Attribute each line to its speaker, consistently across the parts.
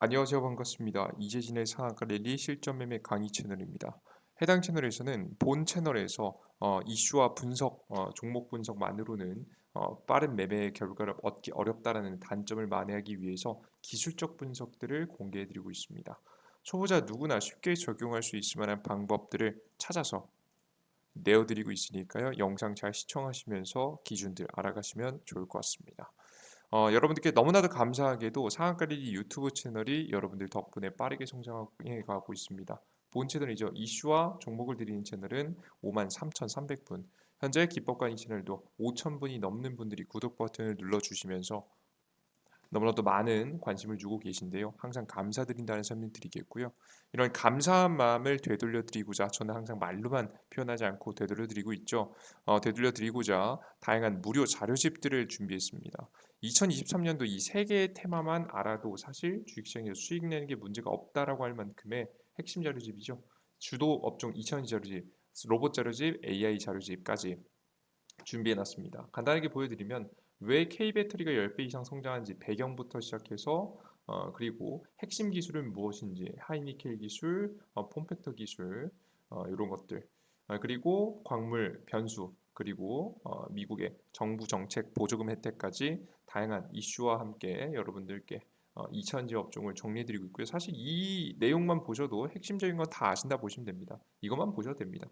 Speaker 1: 안녕하세요. 반갑습니다. 이재진의 상한가 랠리 실전 매매 강의 채널입니다. 해당 채널에서는 본 채널에서 이슈와 분석, 종목 분석만으로는 빠른 매매 결과를 얻기 어렵다라는 단점을 만회하기 위해서 기술적 분석들을 공개해드리고 있습니다. 초보자 누구나 쉽게 적용할 수 있을 만한 방법들을 찾아서 내어드리고 있으니까요. 영상 잘 시청하시면서 기준들 알아가시면 좋을 것 같습니다. 여러분들께 너무나도 감사하게도 상한가리리 유튜브 채널이 여러분들 덕분에 빠르게 성장해 가고 있습니다. 본 채널이죠. 이슈와 종목을 드리는 채널은 53,300분. 현재 기법관이 채널도 5,000분이 넘는 분들이 구독 버튼을 눌러주시면서 너무나도 많은 관심을 주고 계신데요. 항상 감사드린다는 설명 드리겠고요. 이런 감사한 마음을 되돌려드리고자 저는 항상 말로만 표현하지 않고 되돌려드리고 있죠. 되돌려드리고자 다양한 무료 자료집들을 준비했습니다. 2023년도 이 세 개의 테마만 알아도 사실 주식시장에서 수익 내는 게 문제가 없다라고 할 만큼의 핵심 자료집이죠. 주도 업종 2000 자료집, 로봇 자료집, AI 자료집까지 준비해놨습니다. 간단하게 보여드리면 왜 K배터리가 10배 이상 성장한지 배경부터 시작해서 그리고 핵심 기술은 무엇인지 하이니켈 기술, 폼팩터 기술 이런 것들 그리고 광물 변수 그리고 미국의 정부 정책 보조금 혜택까지 다양한 이슈와 함께 여러분들께 이차전지 업종을 정리해드리고 있고요. 사실 이 내용만 보셔도 핵심적인 건 다 아신다 보시면 됩니다. 이것만 보셔도 됩니다.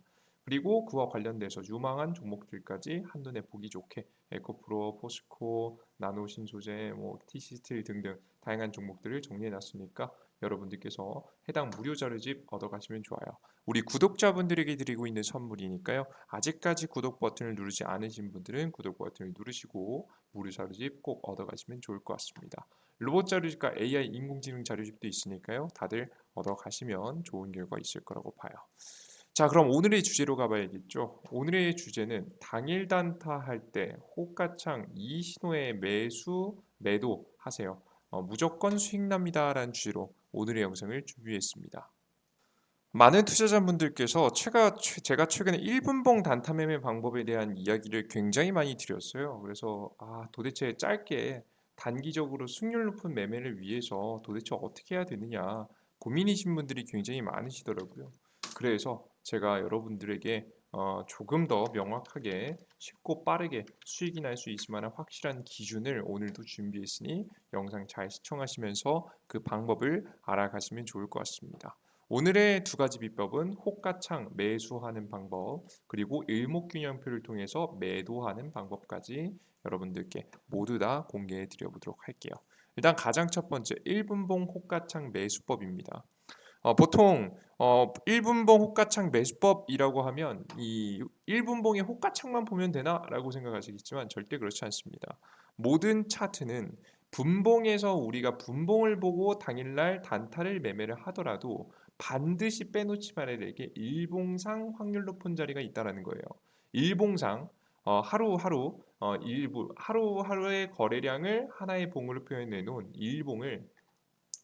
Speaker 1: 그리고 그와 관련돼서 유망한 종목들까지 한눈에 보기 좋게 에코프로, 포스코, 나노신소재, TC스틸 등등 다양한 종목들을 정리해놨으니까 여러분들께서 해당 무료 자료집 얻어가시면 좋아요. 우리 구독자분들에게 드리고 있는 선물이니까요. 아직까지 구독 버튼을 누르지 않으신 분들은 구독 버튼을 누르시고 무료 자료집 꼭 얻어가시면 좋을 것 같습니다. 로봇 자료집과 AI 인공지능 자료집도 있으니까요. 다들 얻어가시면 좋은 결과 있을 거라고 봐요. 자, 그럼 오늘의 주제로 가봐야겠죠. 오늘의 주제는 당일 단타할 때 호가창 이 신호에 매도 하세요. 무조건 수익 납니다라는 주제로 오늘의 영상을 준비했습니다. 많은 투자자분들께서 제가 최근에 1분봉 단타 매매 방법에 대한 이야기를 굉장히 많이 드렸어요. 그래서 도대체 짧게 단기적으로 승률 높은 매매를 위해서 도대체 어떻게 해야 되느냐 고민이신 분들이 굉장히 많으시더라고요. 그래서 제가 여러분들에게 조금 더 명확하게 쉽고 빠르게 수익이 날 수 있을 만한 확실한 기준을 오늘도 준비했으니 영상 잘 시청하시면서 그 방법을 알아가시면 좋을 것 같습니다. 오늘의 두 가지 비법은 호가창 매수하는 방법 그리고 일목균형표를 통해서 매도하는 방법까지 여러분들께 모두 다 공개해 드려 보도록 할게요. 일단 가장 첫 번째 1분봉 호가창 매수법입니다. 보통 1분봉 호가창 매수법이라고 하면 이 1분봉의 호가창만 보면 되나라고 생각하시겠지만 절대 그렇지 않습니다. 모든 차트는 분봉에서 우리가 분봉을 보고 당일날 단타를 매매를 하더라도 반드시 빼놓지 말아야 될 게 일봉상 확률 높은 자리가 있다라는 거예요. 일봉상 하루하루 일부 하루하루의 거래량을 하나의 봉으로 표현해 놓은 일봉을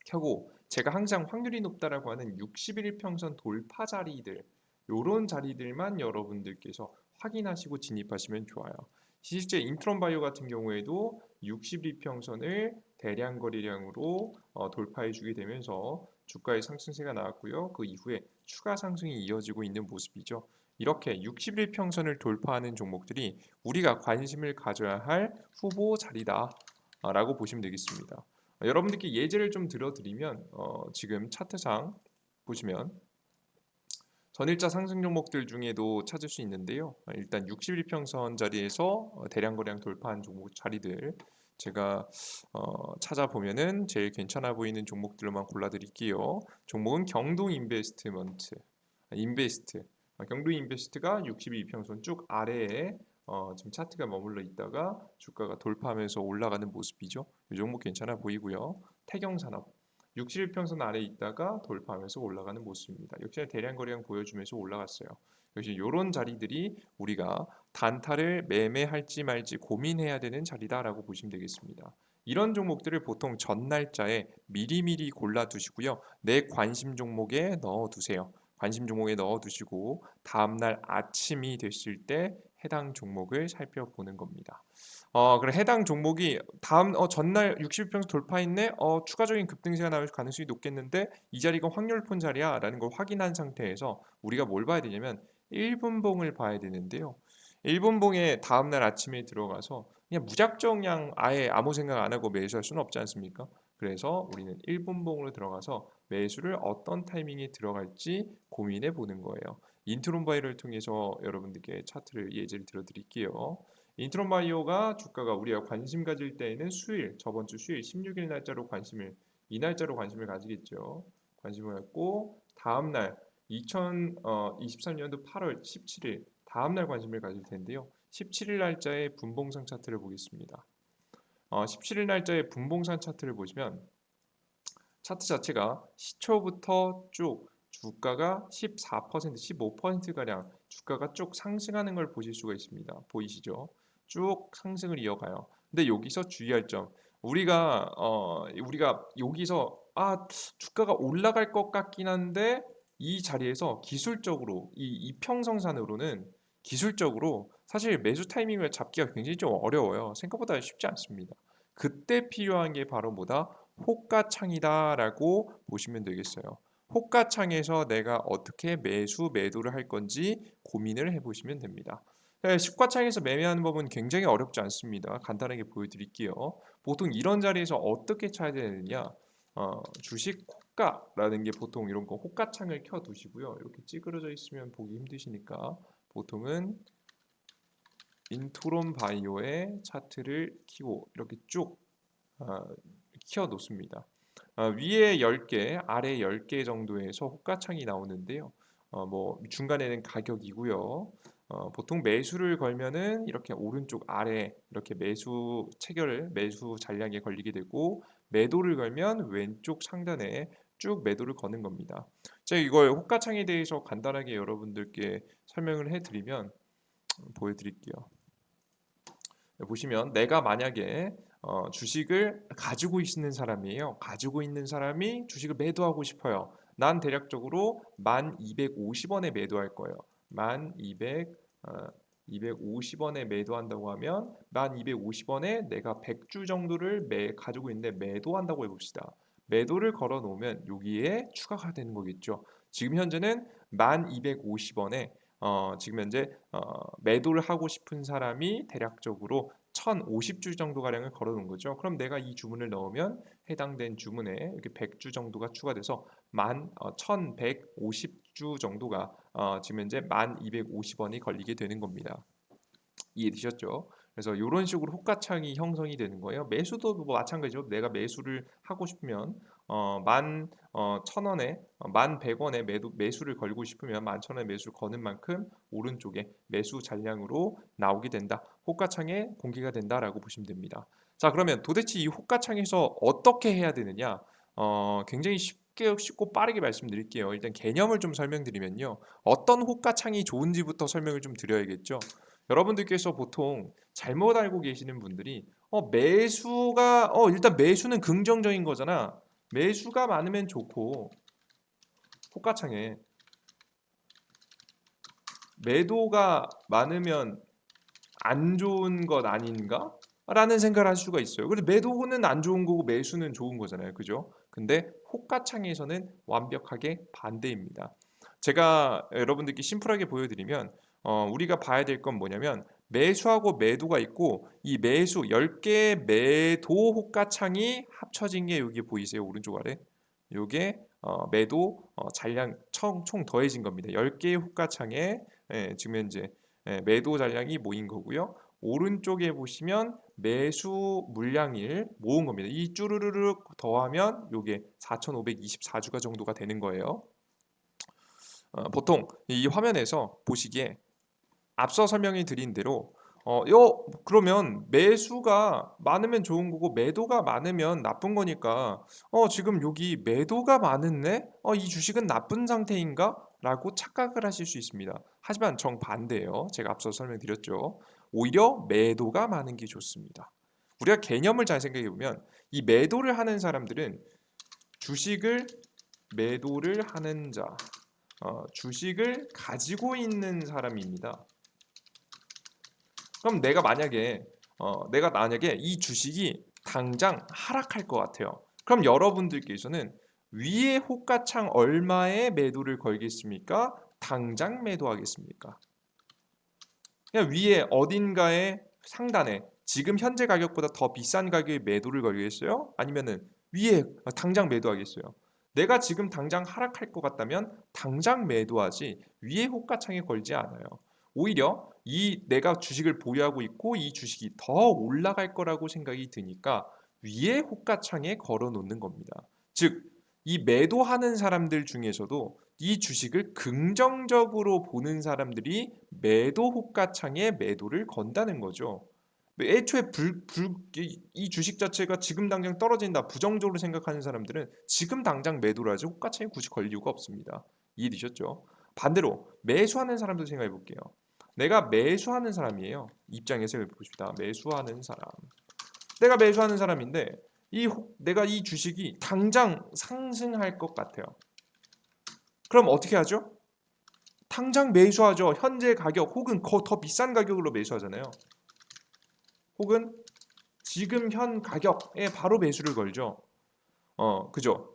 Speaker 1: 켜고 제가 항상 확률이 높다라고 하는 60일 평선 돌파 자리들 요런 자리들만 여러분들께서 확인하시고 진입하시면 좋아요. 실제 인트론 바이오 같은 경우에도 60일 평선을 대량 거래량으로 돌파해 주게 되면서 주가의 상승세가 나왔고요. 그 이후에 추가 상승이 이어지고 있는 모습이죠. 이렇게 60일 평선을 돌파하는 종목들이 우리가 관심을 가져야 할 후보 자리다라고 보시면 되겠습니다. 여러분들께 예제를 좀 들어드리면 지금 차트상 보시면 전일자 상승 종목들 중에도 찾을 수 있는데요. 일단 60일평선 자리에서 대량 거래량 돌파한 종목 자리들 제가 찾아보면은 제일 괜찮아 보이는 종목들로만 골라드릴게요. 종목은 경동 인베스트. 경동 인베스트가 62평선 쭉 아래에 지금 차트가 머물러 있다가 주가가 돌파하면서 올라가는 모습이죠. 이 종목 괜찮아 보이고요. 태경산업 61평선 아래에 있다가 돌파하면서 올라가는 모습입니다. 역시나 대량 거래량 보여주면서 올라갔어요. 역시 이런 자리들이 우리가 단타를 매매할지 말지 고민해야 되는 자리다라고 보시면 되겠습니다. 이런 종목들을 보통 전날짜에 미리미리 골라두시고요. 내 관심 종목에 넣어두세요. 관심 종목에 넣어두시고 다음날 아침이 됐을 때 해당 종목을 살펴보는 겁니다. 그래 해당 종목이 다음 전날 60일평선 돌파했네. 추가적인 급등세가 나올 가능성이 높겠는데 이 자리가 확률폰 자리야라는 걸 확인한 상태에서 우리가 뭘 봐야 되냐면 1분봉을 봐야 되는데요. 1분봉에 다음 날 아침에 들어가서 그냥 무작정 그냥 아예 아무 생각 안 하고 매수할 수는 없지 않습니까? 그래서 우리는 1분봉으로 들어가서 매수를 어떤 타이밍에 들어갈지 고민해 보는 거예요. 인트론바이를 통해서 여러분들께 차트를 예제를 들어 드릴게요. 인트론 바이오가 주가가 우리가 관심 가질 때에는 수일, 저번 주 수일 16일 날짜로 이 날짜로 관심을 가지겠죠. 관심을 갖고 다음 날 2023년도 8월 17일 다음 날 관심을 가질 텐데요. 17일 날짜의 분봉상 차트를 보겠습니다. 17일 날짜의 분봉상 차트를 보시면 차트 자체가 시초부터 쭉 주가가 14%, 15%가량 주가가 쭉 상승하는 걸 보실 수가 있습니다. 보이시죠? 쭉 상승을 이어가요. 근데 여기서 주의할 점, 우리가 여기서 주가가 올라갈 것 같긴 한데 이 자리에서 기술적으로 이 이평선상으로는 기술적으로 사실 매수 타이밍을 잡기가 굉장히 좀 어려워요. 생각보다 쉽지 않습니다. 그때 필요한 게 바로 뭐다? 호가창이다라고 보시면 되겠어요. 호가창에서 내가 어떻게 매도를 할 건지 고민을 해보시면 됩니다. 네, 시가창에서 매매하는 법은 굉장히 어렵지 않습니다. 간단하게 보여드릴게요. 보통 이런 자리에서 어떻게 쳐야 되느냐? 주식 호가라는 게 보통 이런 거 호가창을 켜두시고요. 이렇게 찌그러져 있으면 보기 힘드시니까 보통은 인트론 바이오의 차트를 키고 이렇게 쭉 어, 키워 놓습니다. 위에 10개, 아래 10개 정도에서 호가창이 나오는데요. 뭐 중간에는 가격이고요. 보통 매수를 걸면은 이렇게 오른쪽 아래 이렇게 매수 잔량에 걸리게 되고 매도를 걸면 왼쪽 상단에 쭉 매도를 거는 겁니다. 제가 이걸 호가창에 대해서 간단하게 여러분들께 설명을 해드리면 보여드릴게요. 보시면 내가 만약에 주식을 가지고 있는 사람이에요. 가지고 있는 사람이 주식을 매도하고 싶어요. 난 대략적으로 1250원에 매도할 거예요. 250원에 매도한다고 하면 1250원에 내가 100주 정도를 가지고 있는데 매도한다고 해봅시다. 매도를 걸어 놓으면 여기에 추가가 되는 거겠죠. 지금 현재는 1250원에 지금 현재 매도를 하고 싶은 사람이 대략적으로 1050주 정도 가량을 걸어 놓은 거죠. 그럼 내가 이 주문을 넣으면 해당된 주문에 이렇게 100주 정도가 추가돼서 1150주 정도가 지금 현재 1250원이 걸리게 되는 겁니다. 이해되셨죠? 그래서 이런 식으로 호가창이 형성이 되는 거예요. 매수도 뭐 마찬가지죠. 내가 매수를 하고 싶으면 천 원에 1100원에 매수를 걸고 싶으면 11,000원에 매수를 거는 만큼 오른쪽에 매수 잔량으로 나오게 된다. 호가창에 공개가 된다라고 보시면 됩니다. 자, 그러면 도대체 이 호가창에서 어떻게 해야 되느냐? 굉장히 쉽고 빠르게 말씀드릴게요. 일단 개념을 좀 설명드리면요. 어떤 호가창이 좋은지부터 설명을 좀 드려야겠죠. 여러분들께서 보통 잘못 알고 계시는 분들이 매수가 일단 매수는 긍정적인 거잖아. 매수가 많으면 좋고 호가창에 매도가 많으면 안 좋은 것 아닌가? 라는 생각을 할 수가 있어요. 근데 매도는 안 좋은 거고 매수는 좋은 거잖아요. 그죠? 근데 호가창에서는 완벽하게 반대입니다. 제가 여러분들께 심플하게 보여드리면 우리가 봐야 될 건 뭐냐면 매수하고 매도가 있고 이 매수 10개의 매도 호가창이 합쳐진 게 여기 보이세요? 오른쪽 아래. 요게 매도 잔량 총 더해진 겁니다. 10개의 호가창에 지금 현재 매도 잔량이 모인 거고요. 오른쪽에 보시면 매수 물량을 모은 겁니다. 이 쭈르르륵 더하면 요게 4,524주가 정도가 되는 거예요. 보통 이 화면에서 보시기에 앞서 설명해 드린 대로 그러면 매수가 많으면 좋은 거고 매도가 많으면 나쁜 거니까 지금 여기 매도가 많은데 이 주식은 나쁜 상태인가? 라고 착각을 하실 수 있습니다. 하지만 정반대예요. 제가 앞서 설명드렸죠. 오히려 매도가 많은 게 좋습니다. 우리가 개념을 잘 생각해 보면 이 매도를 하는 사람들은 주식을 매도를 하는 자, 주식을 가지고 있는 사람입니다. 그럼 내가 만약에 내가 만약에 이 주식이 당장 하락할 것 같아요. 그럼 여러분들께서는 위에 호가창 얼마에 매도를 걸겠습니까? 당장 매도하겠습니까? 그냥 위에 어딘가에 상단에 지금 현재 가격보다 더 비싼 가격에 매도를 걸겠어요? 아니면은 위에 당장 매도하겠어요? 내가 지금 당장 하락할 것 같다면 당장 매도하지 위에 호가창에 걸지 않아요. 오히려 이 내가 주식을 보유하고 있고 이 주식이 더 올라갈 거라고 생각이 드니까 위에 호가창에 걸어 놓는 겁니다. 즉, 이 매도하는 사람들 중에서도 이 주식을 긍정적으로 보는 사람들이 매도 호가창에 매도를 건다는 거죠. 애초에 이 주식 자체가 지금 당장 떨어진다 부정적으로 생각하는 사람들은 지금 당장 매도를 하지 호가창에 굳이 걸 이유가 없습니다. 이해되셨죠? 반대로 매수하는 사람도 생각해 볼게요. 내가 매수하는 사람이에요. 입장에서 봅시다. 매수하는 사람. 내가 매수하는 사람인데 내가 이 주식이 당장 상승할 것 같아요. 그럼 어떻게 하죠? 당장 매수하죠. 현재 가격 혹은 더 비싼 가격으로 매수하잖아요. 혹은 지금 현 가격에 바로 매수를 걸죠. 그죠?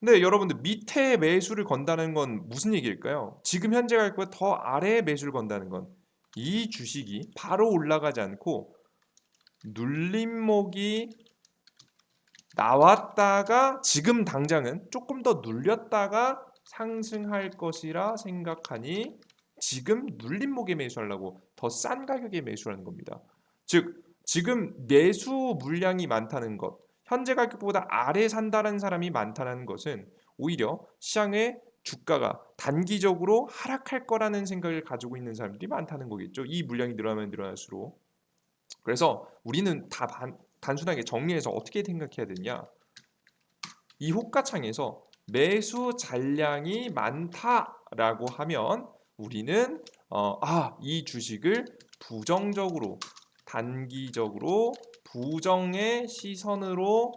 Speaker 1: 근데 여러분들 밑에 매수를 건다는 건 무슨 얘기일까요? 지금 현재 가격보다 더 아래에 매수를 건다는 건 이 주식이 바로 올라가지 않고 눌림목이 나왔다가 지금 당장은 조금 더 눌렸다가 상승할 것이라 생각하니 지금 눌림목에 매수하려고 더 싼 가격에 매수하는 겁니다. 즉 지금 매수 물량이 많다는 것, 현재 가격보다 아래 산다는 사람이 많다는 것은 오히려 시장의 주가가 단기적으로 하락할 거라는 생각을 가지고 있는 사람들이 많다는 거겠죠. 이 물량이 늘어나면 늘어날수록. 그래서 우리는 단순하게 정리해서 어떻게 생각해야 되냐? 이 호가창에서 매수 잔량이 많다라고 하면 우리는 이 주식을 부정적으로 단기적으로 부정의 시선으로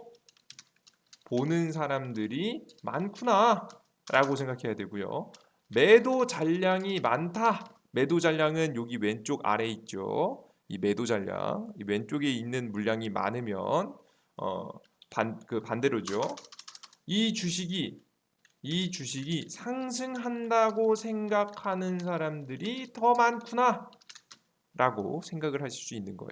Speaker 1: 보는 사람들이 많구나라고 생각해야 되고요. 매도 잔량이 많다. 매도 잔량은 여기 왼쪽 아래 있죠. 이 매도 잔량, 이 왼쪽에 있는 물량이 많으면 반대로죠. 이 주식이 상승한다고 생각하는 사람들이 더 많구나라고 생각을 하실 수 있는 거예요.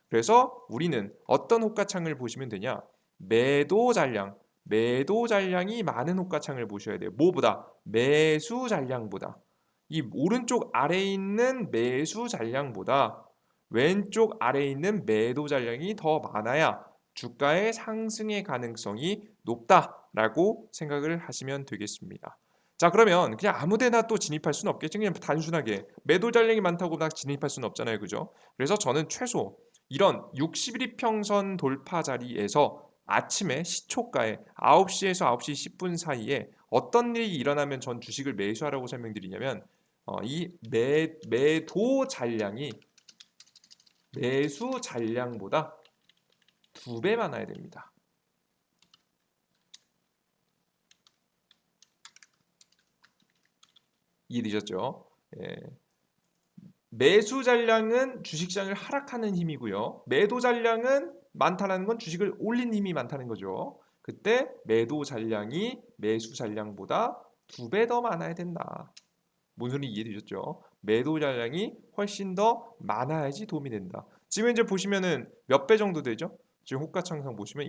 Speaker 1: 그래서 우리는 어떤 호가창을 보시면 되냐? 매도 잔량이 많은 호가창을 보셔야 돼요. 뭐보다? 매수 잔량보다. 이 오른쪽 아래에 있는 매수 잔량보다 왼쪽 아래에 있는 매도 잔량이 더 많아야 주가의 상승의 가능성이 높다라고 생각을 하시면 되겠습니다. 자, 그러면 그냥 아무데나 또 진입할 수는 없겠죠. 그냥 단순하게 매도 잔량이 많다고 막 진입할 수는 없잖아요. 그죠? 그래서 저는 최소 이런 60일평선 돌파 자리에서 아침에 시초가에 9시에서 9시 10분 사이에 어떤 일이 일어나면 전 주식을 매수하라고 설명드리냐면 이 매도 잔량이 매수 잔량보다 2배 많아야 됩니다. 이해되셨죠? 예. 매수 잔량은 주식시장을 하락하는 힘이고요. 매도 잔량은 많다는 건 주식을 올린 힘이 많다는 거죠. 그때 매도 잔량이 매수 잔량보다 2배 더 많아야 된다. 뭔 소리 이해되셨죠? 매도 잔량이 훨씬 더 많아야지 도움이 된다. 지금 이제 보시면은 몇 배 정도 되죠? 지금 호가창상 보시면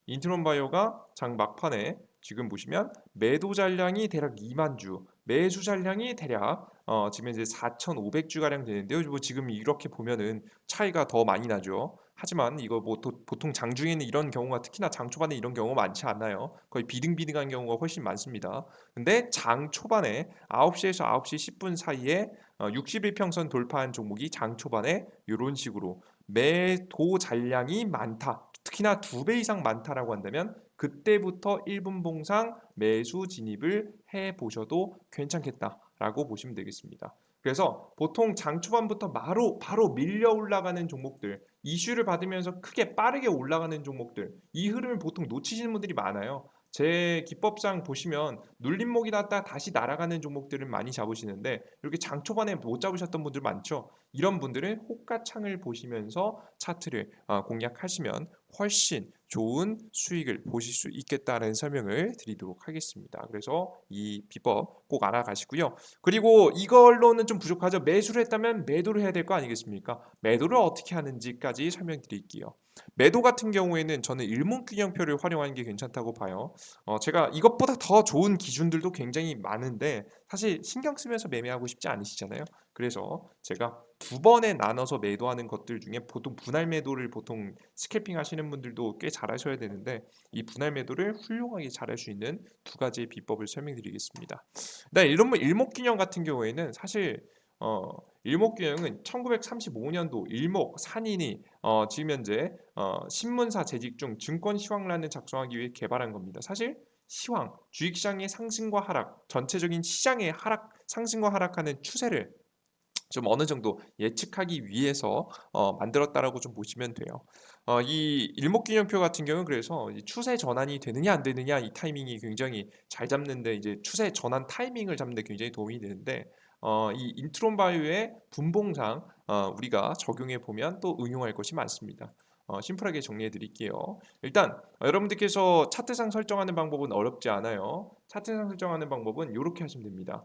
Speaker 1: 인트론바이오가 장 막판에 지금 보시면 매도 잔량이 대략 2만 주, 매수 잔량이 대략 지금 이제 4,500주 가량 되는데요. 뭐 지금 이렇게 보면은 차이가 더 많이 나죠. 하지만 이거 뭐 보통 장중에는 이런 경우가 특히나 장 초반에 이런 경우가 많지 않나요? 거의 비등비등한 경우가 훨씬 많습니다. 근데 장 초반에 9시에서 9시 10분 사이에 60일평선 돌파한 종목이 장 초반에 이런 식으로 매도 잔량이 많다. 특히나 2배 이상 많다라고 한다면 그때부터 1분 봉상 매수 진입을 해 보셔도 괜찮겠다라고 보시면 되겠습니다. 그래서 보통 장 초반부터 바로 밀려 올라가는 종목들, 이슈를 받으면서 크게 빠르게 올라가는 종목들, 이 흐름을 보통 놓치시는 분들이 많아요. 제 기법상 보시면 눌림목이 났다 다시 날아가는 종목들을 많이 잡으시는데 이렇게 장 초반에 못 잡으셨던 분들 많죠. 이런 분들은 호가창을 보시면서 차트를 공략하시면 훨씬 좋은 수익을 보실 수 있겠다는 설명을 드리도록 하겠습니다. 그래서 이 비법 꼭 알아가시고요. 그리고 이걸로는 좀 부족하죠. 매수를 했다면 매도를 해야 될 거 아니겠습니까? 매도를 어떻게 하는지까지 설명드릴게요. 매도 같은 경우에는 저는 일목균형표를 활용하는 게 괜찮다고 봐요. 제가 이것보다 더 좋은 기준들도 굉장히 많은데 사실 신경 쓰면서 매매하고 싶지 않으시잖아요. 그래서 제가 두 번에 나눠서 매도하는 것들 중에 보통 분할 매도를 보통 스캘핑 하시는 분들도 꽤 잘하셔야 되는데 이 분할 매도를 훌륭하게 잘할 수 있는 두 가지의 비법을 설명드리겠습니다. 네, 일목균형 같은 경우에는 사실 일목균형은 1935년도 일목 산인이 지금 현재 신문사 재직 중 증권 시황란을 작성하기 위해 개발한 겁니다. 사실 시황, 주식시장의 상승과 하락, 전체적인 시장의 하락, 상승과 하락하는 추세를 좀 어느 정도 예측하기 위해서 만들었다라고 좀 보시면 돼요. 이 일목균형표 같은 경우는 그래서 이 추세 전환이 되느냐 안 되느냐 이 타이밍이 굉장히 잘 잡는데 이제 추세 전환 타이밍을 잡는 데 굉장히 도움이 되는데 이 인트론 바이오의 분봉상 우리가 적용해 보면 또 응용할 것이 많습니다. 심플하게 정리해 드릴게요. 일단 여러분들께서 차트상 설정하는 방법은 어렵지 않아요. 차트상 설정하는 방법은 이렇게 하시면 됩니다.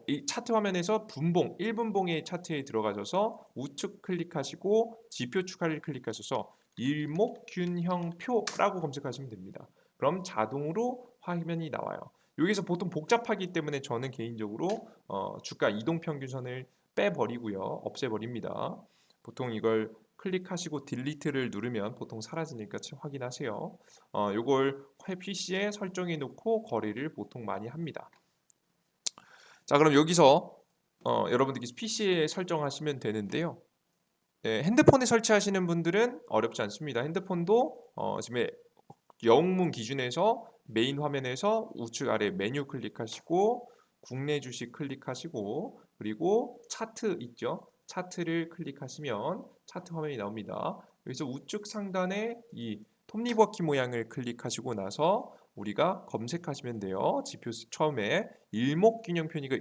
Speaker 1: 이 차트 화면에서 분봉, 1분봉의 차트에 들어가셔서 우측 클릭하시고 지표 추가를 클릭하셔서 일목균형표라고 검색하시면 됩니다. 그럼 자동으로 화면이 나와요. 여기서 보통 복잡하기 때문에 저는 개인적으로 주가 이동평균선을 빼버리고요. 없애버립니다. 보통 이걸 클릭하시고 딜리트를 누르면 보통 사라지니까 확인하세요. 이걸 PC에 설정해 놓고 거래를 보통 많이 합니다. 자, 그럼 여기서 여러분들께서 PC에 설정하시면 되는데요. 네, 핸드폰에 설치하시는 분들은 어렵지 않습니다. 핸드폰도 지금 영문 기준에서 메인 화면에서 우측 아래 메뉴 클릭하시고 국내 주식 클릭하시고 그리고 차트 있죠? 차트를 클릭하시면 차트 화면이 나옵니다. 여기서 우측 상단에 이 톱니바퀴 모양을 클릭하시고 나서 우리가 검색하시면 돼요. 지표 처음에 일목균형표니까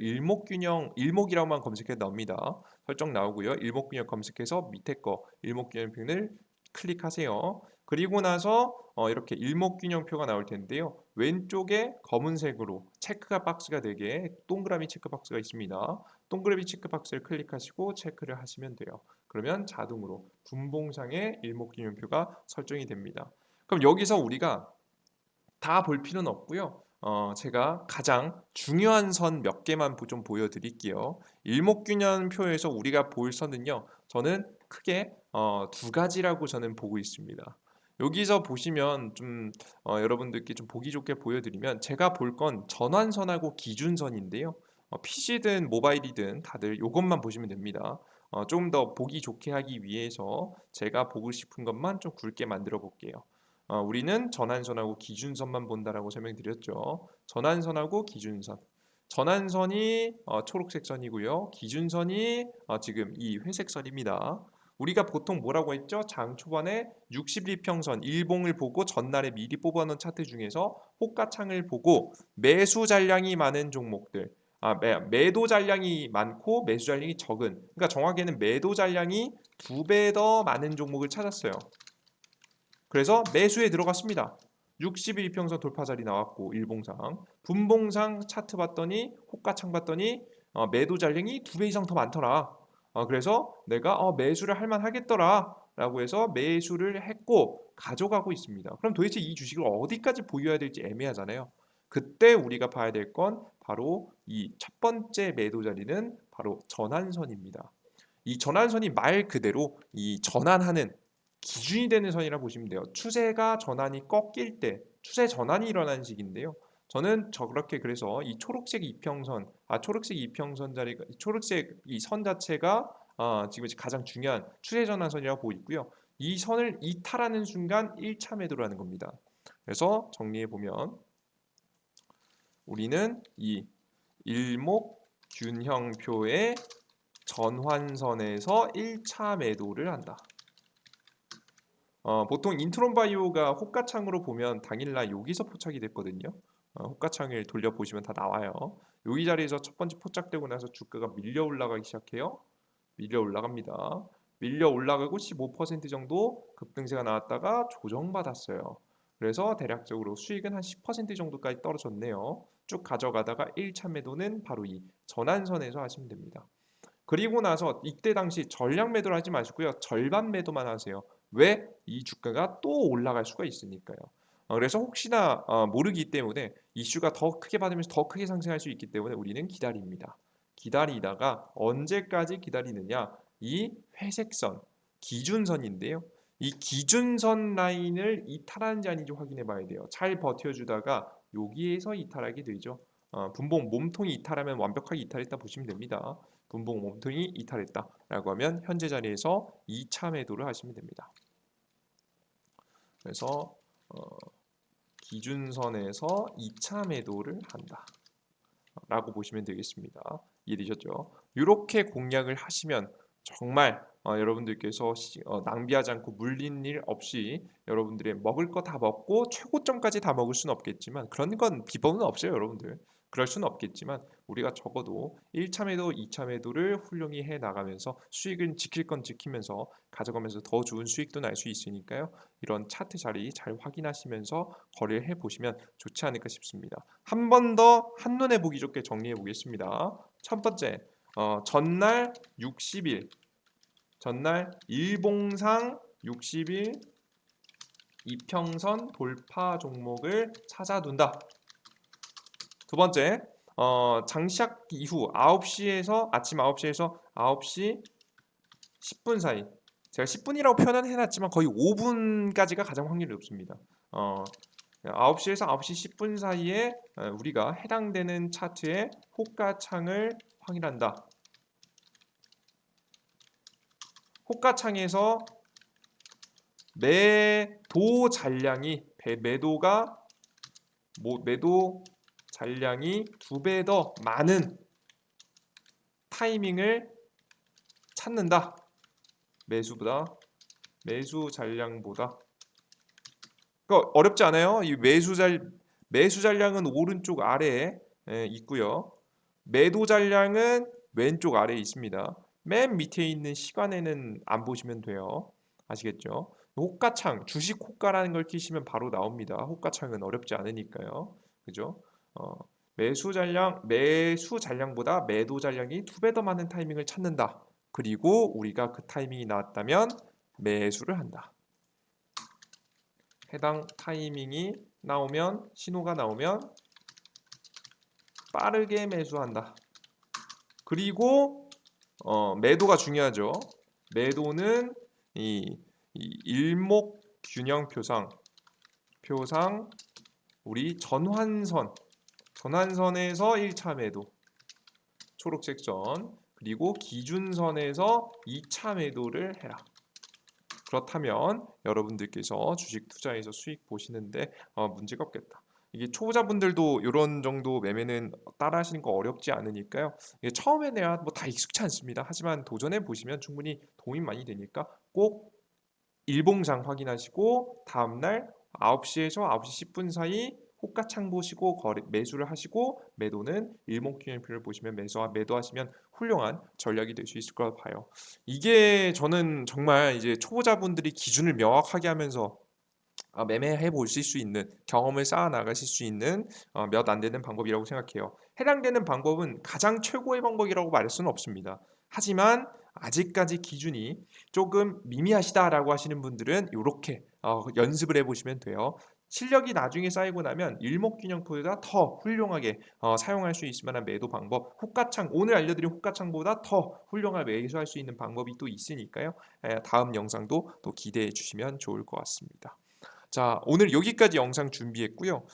Speaker 1: 일목이라고만 검색해 나옵니다. 설정 나오고요. 일목균형 검색해서 밑에 거 일목균형표를 클릭하세요. 그리고 나서 이렇게 일목균형표가 나올 텐데요. 왼쪽에 검은색으로 체크가 박스가 되게 동그라미 체크 박스가 있습니다. 동그라미 체크 박스를 클릭하시고 체크를 하시면 돼요. 그러면 자동으로 분봉상의 일목균형표가 설정이 됩니다. 그럼 여기서 우리가 다 볼 필요는 없고요. 제가 가장 중요한 선 몇 개만 좀 보여드릴게요. 일목균형표에서 우리가 볼 선은요. 저는 크게 두 가지라고 저는 보고 있습니다. 여기서 보시면 좀 여러분들께 좀 보기 좋게 보여드리면 제가 볼 건 전환선하고 기준선인데요. PC든 모바일이든 다들 이것만 보시면 됩니다. 좀 더 보기 좋게 하기 위해서 제가 보고 싶은 것만 좀 굵게 만들어 볼게요. 우리는 전환선하고 기준선만 본다라고 설명드렸죠. 전환선하고 기준선. 전환선이 초록색 선이고요. 기준선이 지금 이 회색 선입니다. 우리가 보통 뭐라고 했죠? 장 초반에 60일평선 일봉을 보고 전날에 미리 뽑아놓은 차트 중에서 호가창을 보고 매수 잔량이 많은 종목들, 매도 잔량이 많고 매수 잔량이 적은, 그러니까 정확히는 매도 잔량이 2배 더 많은 종목을 찾았어요. 그래서 매수에 들어갔습니다. 60일 이평선 돌파 자리 나왔고 일봉상, 분봉상 차트 봤더니 호가창 봤더니 매도 잔량이 2배 이상 더 많더라. 그래서 내가 매수를 할 만하겠더라 라고 해서 매수를 했고 가져가고 있습니다. 그럼 도대체 이 주식을 어디까지 보유해야 될지 애매하잖아요. 그때 우리가 봐야 될 건 바로 이 첫 번째 매도 자리는 바로 전환선입니다. 이 전환선이 말 그대로 이 전환하는 기준이 되는 선이라 보시면 돼요. 추세가 전환이 꺾일 때 추세 전환이 일어나는 시기인데요. 저는 저렇게 그래서 이 초록색 이평선, 초록색 이평선 자리가 초록색 이 선 자체가 지금 가장 중요한 추세 전환선이라고 보고 있고요. 이 선을 이탈하는 순간 1차 매도를 하는 겁니다. 그래서 정리해 보면 우리는 이 일목균형표의 전환선에서 1차 매도를 한다. 보통 인트론바이오가 호가창으로 보면 당일날 여기서 포착이 됐거든요. 호가창을 돌려보시면 다 나와요. 여기 자리에서 첫 번째 포착되고 나서 주가가 밀려 올라가기 시작해요. 밀려 올라갑니다. 밀려 올라가고 15% 정도 급등세가 나왔다가 조정받았어요. 그래서 대략적으로 수익은 한 10% 정도까지 떨어졌네요. 쭉 가져가다가 1차 매도는 바로 이 전환선에서 하시면 됩니다. 그리고 나서 이때 당시 전량 매도를 하지 마시고요. 절반 매도만 하세요. 왜? 이 주가가 또 올라갈 수가 있으니까요. 그래서 혹시나 모르기 때문에 이슈가 더 크게 받으면서 더 크게 상승할 수 있기 때문에 우리는 기다립니다. 기다리다가 언제까지 기다리느냐? 이 회색선, 기준선인데요. 이 기준선 라인을 이탈하는지 아닌지 확인해 봐야 돼요. 잘 버텨주다가 여기에서 이탈하게 되죠. 분봉 몸통이 이탈하면 완벽하게 이탈했다 보시면 됩니다. 분봉 몸통이 이탈했다라고 하면 현재 자리에서 2차 매도를 하시면 됩니다. 그래서 기준선에서 2차 매도를 한다 라고 보시면 되겠습니다. 이해되셨죠? 이렇게 공략을 하시면 정말 여러분들께서 낭비하지 않고 물린 일 없이 여러분들의 먹을 거 다 먹고 최고점까지 다 먹을 수는 없겠지만 그런 건 비법은 없어요, 여러분들. 그럴 수는 없겠지만 우리가 적어도 1차 매도, 2차 매도를 훌륭히 해 나가면서 수익은 지킬 건 지키면서 가져가면서 더 좋은 수익도 날 수 있으니까요. 이런 차트 자리 잘 확인하시면서 거래를 해 보시면 좋지 않을까 싶습니다. 한 번 더 한눈에 보기 좋게 정리해 보겠습니다. 첫 번째, 전날 60일, 전날 일봉상 60일 이평선 돌파 종목을 찾아둔다. 두 번째, 장시작 이후 9시에서 아침 9시에서 9시 10분 사이. 제가 10분이라고 표현은 해놨지만 거의 5분까지가 가장 확률이 높습니다. 9시에서 9시 10분 사이에 우리가 해당되는 차트의 호가창을 확인한다. 호가창에서 매도 잔량이 매도 잔량이 2배 더 많은 타이밍을 찾는다. 매수 잔량보다. 그러니까 어렵지 않아요. 이 매수 잔량은 오른쪽 아래에 있고요. 매도 잔량은 왼쪽 아래에 있습니다. 맨 밑에 있는 시간에는 안 보시면 돼요. 아시겠죠? 호가창, 주식 호가라는 걸 키시면 바로 나옵니다. 호가창은 어렵지 않으니까요. 그죠? 매수 잔량보다 매도 잔량이 2배 더 많은 타이밍을 찾는다. 그리고 우리가 그 타이밍이 나왔다면 매수를 한다. 해당 타이밍이 나오면 신호가 나오면 빠르게 매수한다. 그리고 매도가 중요하죠. 매도는 이 일목균형표상 우리 전환선에서 1차 매도 초록색 선 그리고 기준선에서 2차 매도를 해라. 그렇다면 여러분들께서 주식 투자에서 수익 보시는데 문제가 없겠다. 이게 초보자분들도 이런 정도 매매는 따라하시는 거 어렵지 않으니까요. 이게 처음에 내야 뭐 다 익숙치 않습니다. 하지만 도전해 보시면 충분히 도움이 많이 되니까 꼭 일봉상 확인하시고 다음날 9시에서 9시 10분 사이 호가창 보시고 매수를 하시고 매도는 일목균형표를 보시면 매도하시면 훌륭한 전략이 될 수 있을 거라 봐요. 이게 저는 정말 이제 초보자분들이 기준을 명확하게 하면서 매매해 보실 수 있는 경험을 쌓아 나가실 수 있는 몇 안 되는 방법이라고 생각해요. 해당되는 방법은 가장 최고의 방법이라고 말할 수는 없습니다. 하지만 아직까지 기준이 조금 미미하시다라고 하시는 분들은 이렇게 연습을 해보시면 돼요. 실력이 나중에 쌓이고 나면 일목균형표보다 더 훌륭하게 사용할 수 있을 만한 매도 방법, 호가창 오늘 알려드린 호가창보다 더 훌륭하게 매수할 수 있는 방법이 또 있으니까요. 다음 영상도 또 기대해 주시면 좋을 것 같습니다. 자, 오늘 여기까지 영상 준비했고요.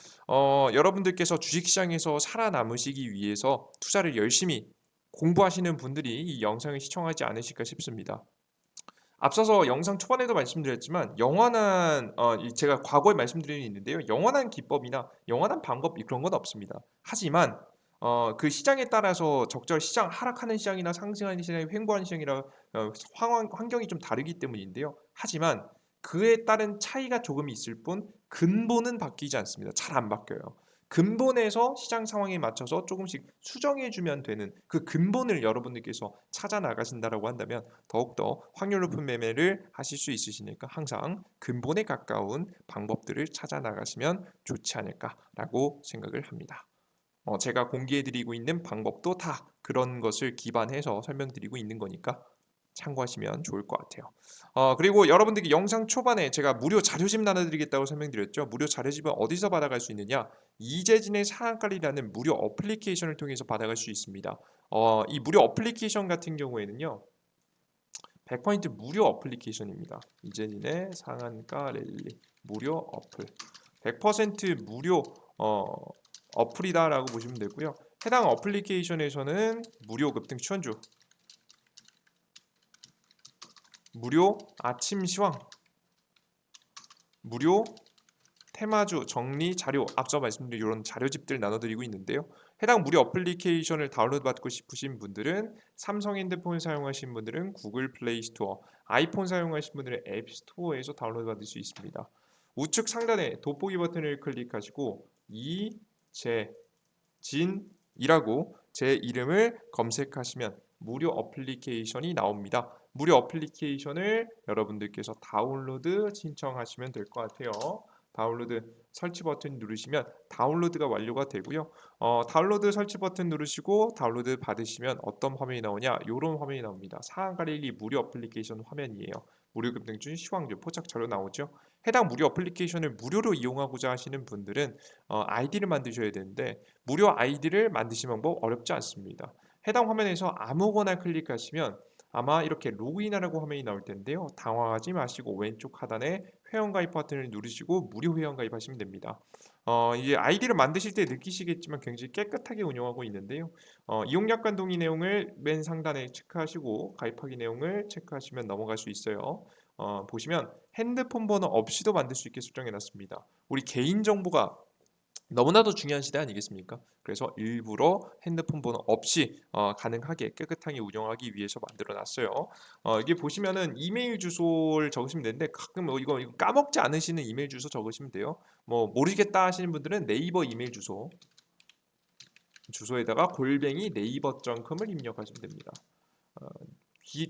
Speaker 1: 여러분들께서 주식시장에서 살아남으시기 위해서 투자를 열심히 공부하시는 분들이 이 영상을 시청하지 않으실까 싶습니다. 앞서서 영상 초반에도 말씀드렸지만 제가 과거에 말씀드린 있는데요. 영원한 기법이나 영원한 방법 그런 건 없습니다. 하지만 그 시장에 따라서 시장 하락하는 시장이나 상승하는 시장이 횡보하는 시장이라 환경이 좀 다르기 때문인데요. 하지만 그에 따른 차이가 조금 있을 뿐 근본은 바뀌지 않습니다. 잘 안 바뀌어요. 근본에서 시장 상황에 맞춰서 조금씩 수정해 주면 되는 그 근본을 여러분들께서 찾아 나가신다라고 한다면 더욱더 확률 높은 매매를 하실 수 있으시니까 항상 근본에 가까운 방법들을 찾아 나가시면 좋지 않을까라고 생각을 합니다. 제가 공개해드리고 있는 방법도 다 그런 것을 기반해서 설명드리고 있는 거니까 참고하시면 좋을 것 같아요. 그리고 여러분들께 영상 초반에 제가 무료 자료집 나눠드리겠다고 설명드렸죠. 무료 자료집은 어디서 받아갈 수 있느냐? 이재진의 상한가리라는 무료 어플리케이션을 통해서 받아갈 수 있습니다. 이 무료 어플리케이션 같은 경우에는요. 100% 무료 어플리케이션입니다. 이재진의 상한가 랠리 무료 어플 100% 무료 어플이다라고 보시면 되고요. 해당 어플리케이션에서는 무료 급등 추천주, 무료 아침 시황, 무료 테마주 정리 자료, 앞서 말씀드린 이런 자료집들 나눠드리고 있는데요. 해당 무료 어플리케이션을 다운로드 받고 싶으신 분들은 삼성 핸드폰 사용하시는 분들은 구글 플레이 스토어, 아이폰 사용하시는 분들은 앱 스토어에서 다운로드 받을 수 있습니다. 우측 상단에 돋보기 버튼을 클릭하시고 이재진이라고 제 이름을 검색하시면 무료 어플리케이션이 나옵니다. 무료 어플리케이션을 여러분들께서 다운로드 신청하시면 될 것 같아요. 다운로드 설치 버튼 누르시면 다운로드가 완료가 되고요. 다운로드 설치 버튼 누르시고 다운로드 받으시면 어떤 화면이 나오냐? 이런 화면이 나옵니다. 상한가릴리 무료 어플리케이션 화면이에요. 무료 급등주, 시황주, 포착 자료 나오죠. 해당 무료 어플리케이션을 무료로 이용하고자 하시는 분들은 아이디를 만드셔야 되는데 무료 아이디를 만드시는 방법 어렵지 않습니다. 해당 화면에서 아무거나 클릭하시면 아마 이렇게 로그인하라고 화면이 나올 텐데요. 당황하지 마시고 왼쪽 하단에 회원가입 버튼을 누르시고 무료 회원가입하시면 됩니다. 이제 아이디를 만드실 때 느끼시겠지만 굉장히 깨끗하게 운영하고 있는데요. 이용약관 동의 내용을 맨 상단에 체크하시고 가입하기 내용을 체크하시면 넘어갈 수 있어요. 보시면 핸드폰 번호 없이도 만들 수 있게 설정해 놨습니다. 우리 개인 정보가 너무나도 중요한 시대 아니겠습니까? 그래서 일부러 핸드폰 번호 없이 가능하게 깨끗하게 운영하기 위해서 만들어 놨어요. 이게 보시면은 이메일 주소를 적으시면 되는데 가끔 이거 까먹지 않으시는 이메일 주소 적으시면 돼요. 뭐 모르겠다 하시는 분들은 네이버 이메일 주소에다가 골뱅이 네이버.com을 입력하시면 됩니다. 어,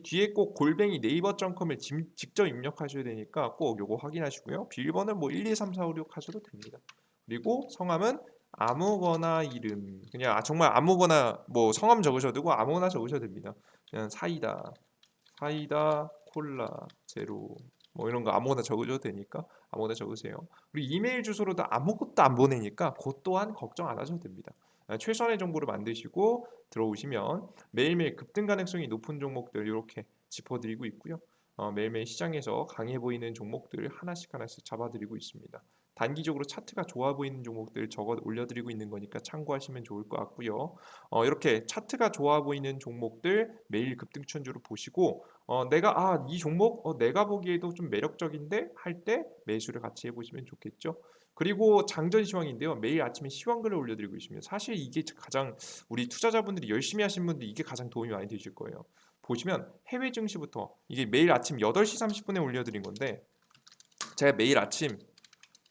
Speaker 1: 뒤에 꼭 골뱅이 네이버.com을 직접 입력하셔야 되니까 꼭 요거 확인하시고요. 비밀번호는 뭐 1, 2, 3, 4, 5, 6 하셔도 됩니다. 그리고 성함은 아무거나 이름 그냥 정말 아무거나 뭐 성함 적으셔도 되고 아무거나 적으셔도 됩니다. 그냥 사이다 콜라 제로 뭐 이런 거 아무거나 적으셔도 되니까 아무거나 적으세요. 그리고 이메일 주소로도 아무것도 안 보내니까 그것 또한 걱정 안 하셔도 됩니다. 최선의 정보를 만드시고 들어오시면 매일매일 급등 가능성이 높은 종목들 이렇게 짚어드리고 있고요. 매일매일 시장에서 강해 보이는 종목들 하나씩 하나씩 잡아드리고 있습니다. 단기적으로 차트가 좋아 보이는 종목들 적어 올려드리고 있는 거니까 참고하시면 좋을 것 같고요. 이렇게 차트가 좋아 보이는 종목들 매일 급등 추천주로 보시고 내가 이 종목 내가 보기에도 좀 매력적인데 할 때 매수를 같이 해보시면 좋겠죠. 그리고 장전 시황인데요. 매일 아침에 시황글을 올려드리고 있습니다. 사실 이게 가장 우리 투자자분들이 열심히 하신 분들 이게 가장 도움이 많이 되실 거예요. 보시면 해외 증시부터 이게 매일 아침 8시 30분에 올려드린 건데 제가 매일 아침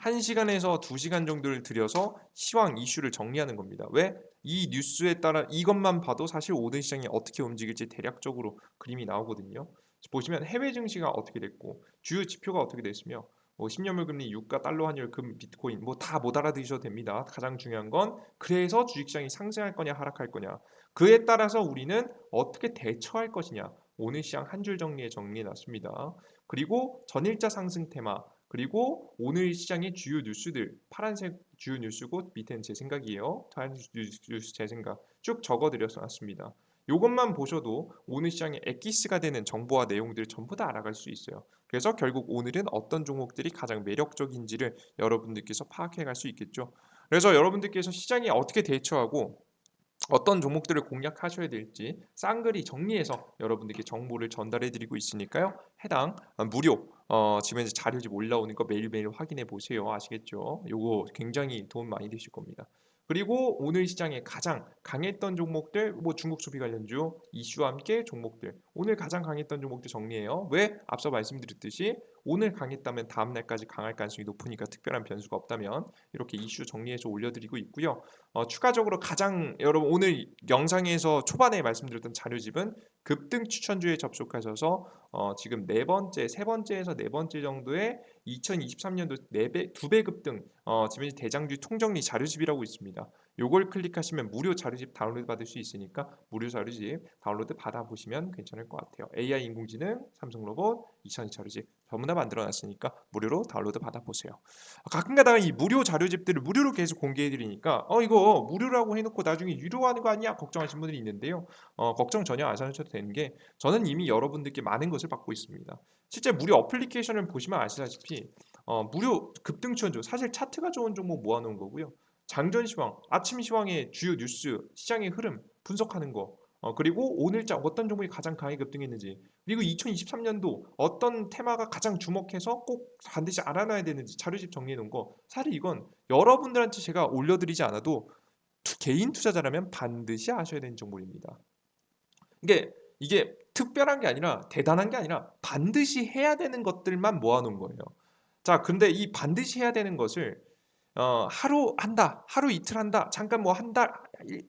Speaker 1: 1시간에서 2시간 정도를 들여서 시황 이슈를 정리하는 겁니다. 왜? 이 뉴스에 따라 이것만 봐도 사실 오늘 시장이 어떻게 움직일지 대략적으로 그림이 나오거든요. 보시면 해외 증시가 어떻게 됐고 주요 지표가 어떻게 됐으며 10년물 금리, 유가, 달러 환율, 금, 비트코인 뭐 다 못 알아들으셔도 됩니다. 가장 중요한 건 그래서 주식시장이 상승할 거냐 하락할 거냐 그에 따라서 우리는 어떻게 대처할 것이냐 오늘 시장 한 줄 정리해 놨습니다. 그리고 전일자 상승 테마 그리고 오늘 시장의 주요 뉴스들 파란색 주요 뉴스고 밑에는 제 생각이에요. 다른 뉴스 제 생각 쭉 적어드려서 놨습니다. 이것만 보셔도 오늘 시장의 엑기스가 되는 정보와 내용들을 전부 다 알아갈 수 있어요. 그래서 결국 오늘은 어떤 종목들이 가장 매력적인지를 여러분들께서 파악해 갈 수 있겠죠. 그래서 여러분들께서 시장에 어떻게 대처하고 어떤 종목들을 공략하셔야 될지 쌍글이 정리해서 여러분들께 정보를 전달해 드리고 있으니까요. 해당 무료 지금 이제 자료집 올라오는 거 매일매일 확인해 보세요. 아시겠죠? 요거 굉장히 도움 많이 되실 겁니다. 그리고 오늘 시장에 가장 강했던 종목들 뭐 중국 소비 관련주 이슈와 함께 종목들 오늘 가장 강했던 종목들 정리해요. 왜? 앞서 말씀드렸듯이 오늘 강했다면 다음 날까지 강할 가능성이 높으니까 특별한 변수가 없다면 이렇게 이슈 정리해서 올려드리고 있고요. 추가적으로 가장 여러분 오늘 영상에서 초반에 말씀드렸던 자료집은 급등 추천주에 접속하셔서 지금 세 번째에서 네 번째 정도의 2023년도 4배, 2배 급등 지금 대장주 통정리 자료집이라고 있습니다. 요걸 클릭하시면 무료 자료집 다운로드 받을 수 있으니까 무료 자료집 다운로드 받아보시면 괜찮을 것 같아요. AI 인공지능, 삼성로봇, 2002 자료집 전부 다 만들어놨으니까 무료로 다운로드 받아보세요. 가끔 가다가 이 무료 자료집들을 무료로 계속 공개해드리니까 이거 무료라고 해놓고 나중에 유료화하는 거 아니야? 걱정하시는 분들이 있는데요. 걱정 전혀 안 하셔도 되는 게 저는 이미 여러분들께 많은 것을 받고 있습니다. 실제 무료 어플리케이션을 보시면 아시다시피 무료 급등 추천주 사실 차트가 좋은 종목 모아놓은 거고요. 장전 시황, 아침 시황의 주요 뉴스, 시장의 흐름 분석하는 거 그리고 오늘자 어떤 종목이 가장 강하게 급등했는지 그리고 2023년도 어떤 테마가 가장 주목해서 꼭 반드시 알아놔야 되는지 자료집 정리해 놓은 거 사실 이건 여러분들한테 제가 올려드리지 않아도 개인 투자자라면 반드시 아셔야 되는 정보입니다. 이게 특별한 게 아니라 대단한 게 아니라 반드시 해야 되는 것들만 모아놓은 거예요. 자, 근데 이 반드시 해야 되는 것을 하루 한다, 하루 이틀 한다, 잠깐 뭐 한 달,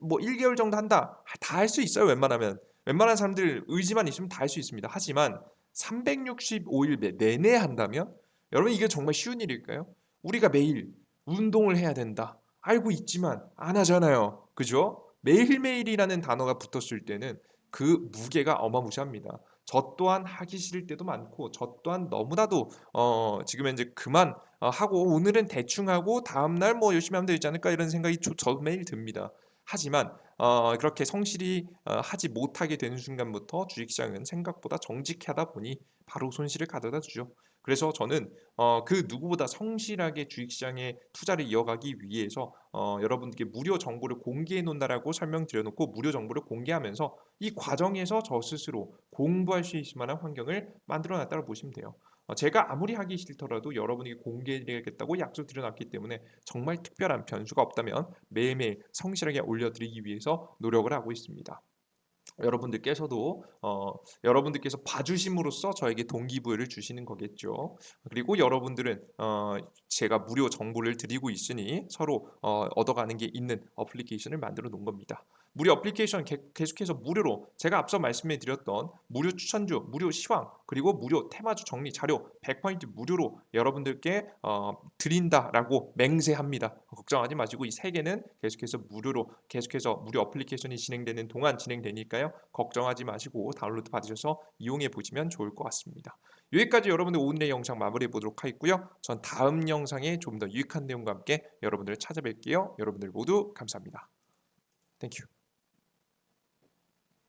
Speaker 1: 뭐 1개월 정도 한다, 다 할 수 있어요. 웬만하면 웬만한 사람들 의지만 있으면 다 할 수 있습니다. 하지만 365일 내내 한다면 여러분 이게 정말 쉬운 일일까요? 우리가 매일 운동을 해야 된다. 알고 있지만 안 하잖아요. 그죠? 매일매일이라는 단어가 붙었을 때는 그 무게가 어마무시합니다. 저 또한 하기 싫을 때도 많고 저 또한 너무나도 지금 현재 그만 하고 오늘은 대충 하고 다음 날 뭐 열심히 하면 되지 않을까 이런 생각이 저 매일 듭니다. 하지만 그렇게 성실히 하지 못하게 되는 순간부터 주식시장은 생각보다 정직하다 보니 바로 손실을 가져다 주죠. 그래서 저는 그 누구보다 성실하게 주식시장에 투자를 이어가기 위해서 여러분들께 무료 정보를 공개해 놓는다라고 설명드려 놓고 무료 정보를 공개하면서 이 과정에서 저 스스로 공부할 수 있을 만한 환경을 만들어 놨다고 보시면 돼요. 제가 아무리 하기 싫더라도 여러분에게 공개해드리겠다고 약속드려놨기 때문에 정말 특별한 변수가 없다면 매일매일 성실하게 올려드리기 위해서 노력을 하고 있습니다. 여러분들께서도 여러분들께서 봐주심으로써 저에게 동기부여를 주시는 거겠죠. 그리고 여러분들은 제가 무료 정보를 드리고 있으니 서로 얻어가는 게 있는 어플리케이션을 만들어 놓은 겁니다. 무료 어플리케이션 계속해서 무료로 제가 앞서 말씀해 드렸던 무료 추천주, 무료 시황 그리고 무료 테마주 정리 자료 100% 무료로 여러분들께 드린다라고 맹세합니다. 걱정하지 마시고 이 세 개는 계속해서 무료로 계속해서 무료 어플리케이션이 진행되는 동안 진행되니까요. 걱정하지 마시고 다운로드 받으셔서 이용해 보시면 좋을 것 같습니다. 여기까지 여러분들 오늘의 영상 마무리해 보도록 하겠고요. 전 다음 영상에 좀 더 유익한 내용과 함께 여러분들을 찾아뵐게요. 여러분들 모두 감사합니다. 땡큐.